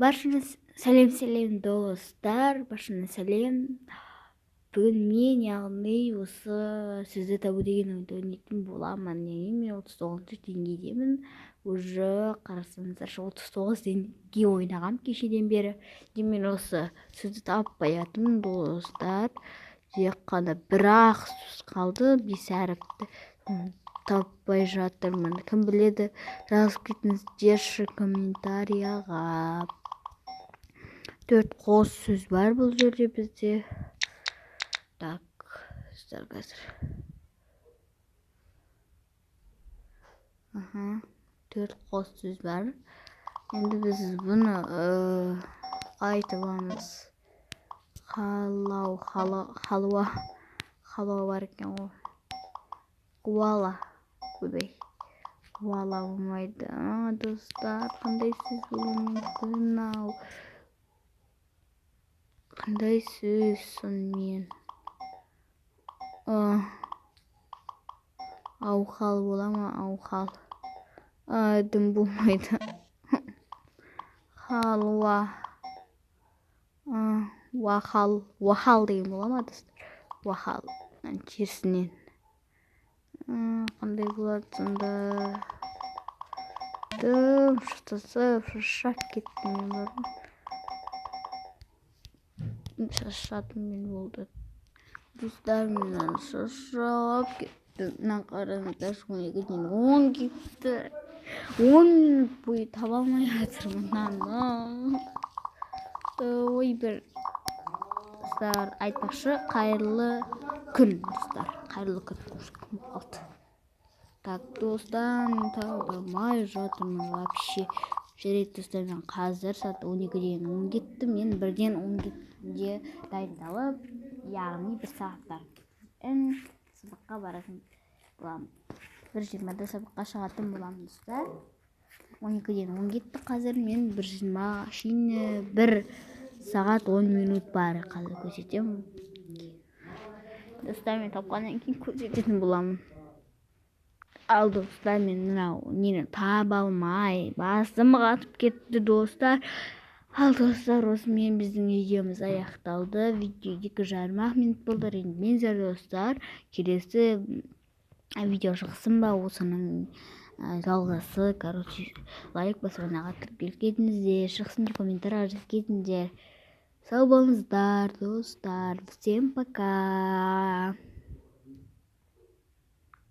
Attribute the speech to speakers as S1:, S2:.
S1: Баршаңа сәлем достар, баршаңа сәлем. Бүгін мен яғни осы сөзді табу деген ойды ойнайтын боламын. Мен 39 деңгейдемін. Уже қарасаңыздаршы 39 деңгей ойнағам кешеден бері. Мен осы сөзді тауып қоятын достар. Тек қана бір-ақ сөз қалды, 5 әріпті таппай жатырмын. Кім біледі, жазып кетіңіздерші комментарияға. 4 қос сөз бар бұл жерде бізде. Так, сіздер қазір. 4 қос сөз бар. Енді біз бұны айтып аламыз. Халуа бар екен ғой. Қуала. Көбей. Қуала болмайды. Достар, қандай сөз болуы мүмкін ау? Қандай сөз сонымен? Аухал бола ма? Аухал. Дым болмайды. Халуа. Уахал деген бола ма, достар? Уахал. Терсінен. Қандай болады сонда? Дым шатасып, шашап кеттім мен барын. Шашатым мен болды. Достар, мен шашап кеттім. Мына қараңыздар, 12-ден 10 кетті. 10 минут бойы таба алмай жатырмын. Ой, бір достар, айтпақшы, қайырлы күн, достар. Қайырлы күн болды. Так, достар, мен таба алмай жатырмын вообще. Жарайды, достар, мен қазір сағат 12-ден 10 кетті. Мен 1-ден 10 кеткенде дайындалып, яғни 1 сағаттан сабаққа баратын боламын. 1:20-да сабаққа шығатын боламын, достар. 12-ден 10 кетті қазір. Мен 1:20-ға шейін 1 сағат 10 минут бар. Қазір көрсетемін. Достар, мен тапқаннан кейін көрсететін боламын. Ал достар, мен нені таба алмай басым қатып кетті, достар. Ал достар, осымен біздің видеомыз аяқталды. Видео 2,5 минут болды. Ренжімеңіздер, достар. Келесі видео шықсын ба, осының жалғасы, лайк басуға кіріп кетіңіздер, шықсын комментарий жазып кетіңіздер. Сау болыңыздар, достар. Всем пока.